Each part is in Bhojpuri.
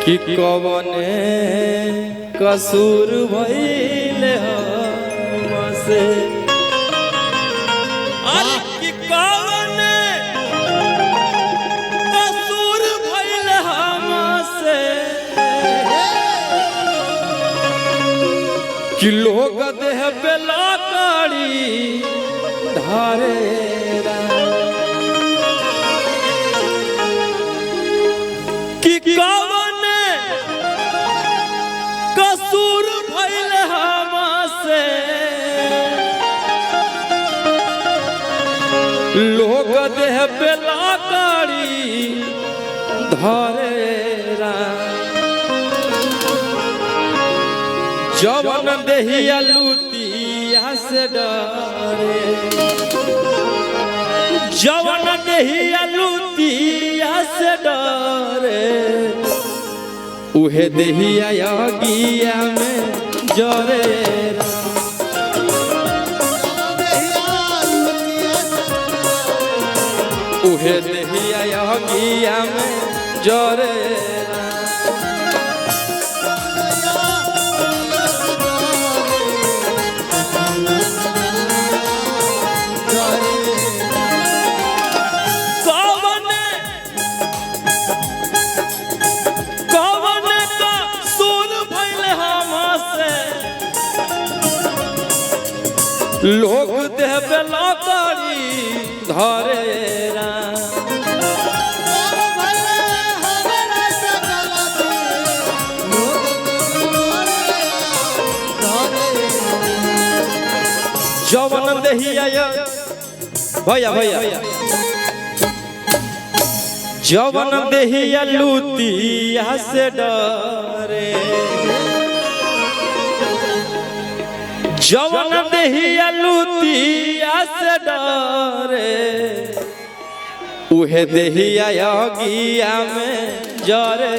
कि कवने कसूर भइल हमसे अरे कि कवने कसूर भइल हमसे कि लोग देह पे लाकड़ी धारे कि कवने कसूर भइल हमसे लोग देह पे लाकड़ी धरे जवन देहिया लुतिया से डरे जवन देहिया लुतिया से डरे उहे देहिया गिया में जरे उहे देहिया गिया में जरे लोग देह पे लाकड़ी धरे जवन देहिया भैया भैया जवन देहिया लुतिया से डरे जवन देहिया लुतिया से डरे उहे देहिया गिया में जरे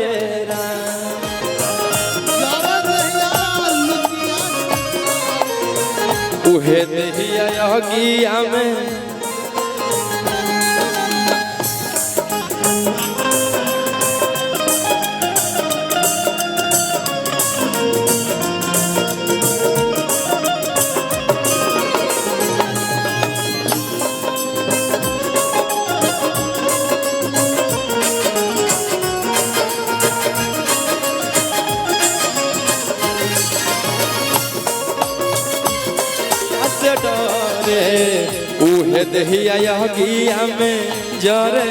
उहे देहिया गिया में डरे उहे देहिया गिया में जरे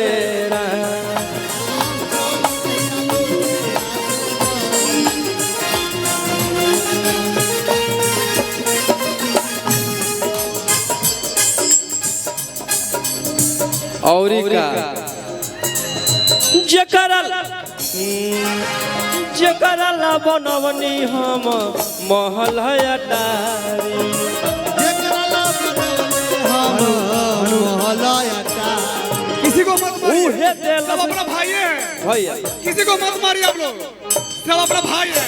और जकरा बनवनी हम महल अटारी किसी को मत मारिए, सब अपना भाई है भैया किसी को मत मारिए आप लोग, सब अपना भाई है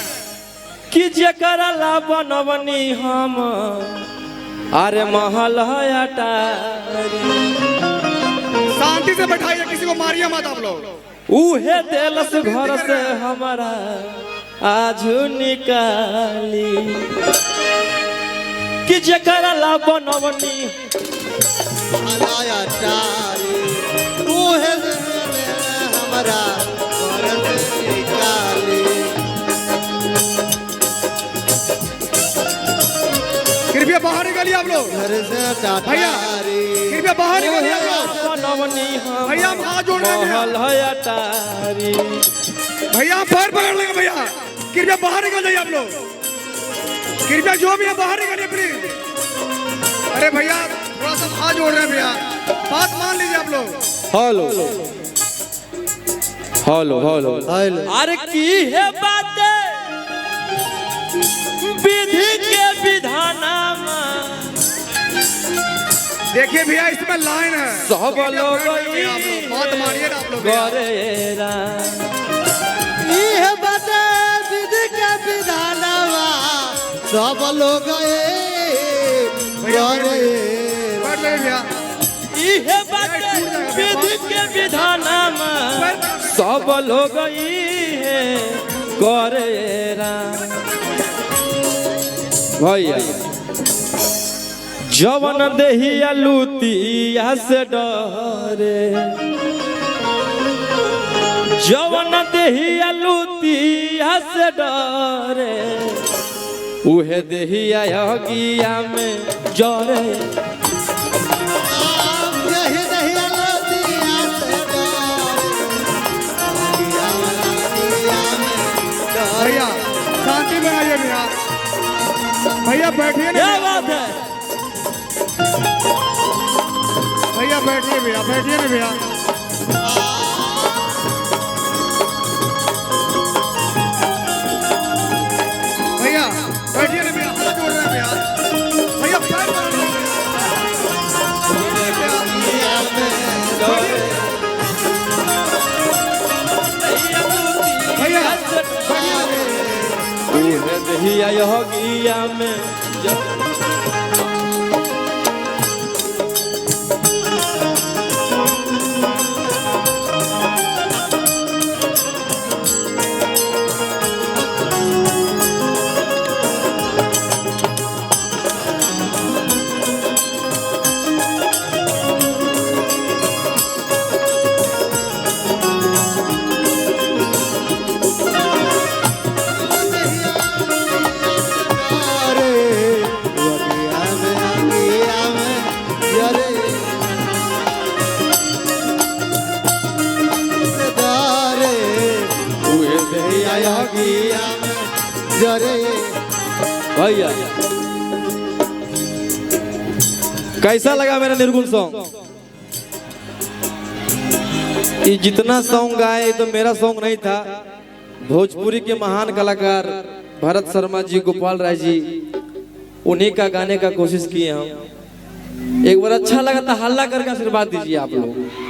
कि जकरा ला बनवनी हम अरे महल अटारी शांति से बैठाइए, किसी को मारिए मत आप लोग। उहे देलस घर से हमारा आज निकाली कि जकरा ला बनवनी हमारा कृपया बाहर निकलिए आप लोग, भैया कृपया बाहर निकलिए आप लोग। भैया हम हाथ जोड़ रहे हैं, भैया हम पैर पकड़ लेंगे भैया, कृपया बाहर निकल जाइए आप लोग, कृपया जो भी है बाहर निकलिए प्लीज। अरे भैया थोड़ा सा हाथ जोड़ रहे हैं भैया, बात मान लीजिए आप लोग। हेलो हेलो हेलो अरे की है बातें विधि के विधाना देखिए भैया इसमें लाइन है, सब लोग बात मारिए ना आप लोग। ये बता विधि का विधानवा सब लोग ये विधि के विधाना सब लोग करे राम भैया जवन देहिया लुतिया से डरे जवन देहिया लुतिया से डरे उहे देहिया अगिया में जरे यही नहीं लतिया से भैया शांति में आइए भैया भैया बैठिए ना क्या बात है भैया बैठिए ना भैया भैया बैठिए ना भैया हाथ जोड़ रहे हैं भैया भैया पैर पकड़ रहे हैं भैया उहे देहिया अगिया में जरे भैया कैसा लगा मेरा निर्गुण सॉन्ग? ये जितना सॉन्ग गाए तो मेरा सॉन्ग नहीं था, भोजपुरी के महान कलाकार भरत शर्मा जी, गोपाल राय जी, उन्हीं का गाने का कोशिश किए हम। एक बार अच्छा लगा तो हल्ला करके आशीर्वाद दीजिए आप लोग।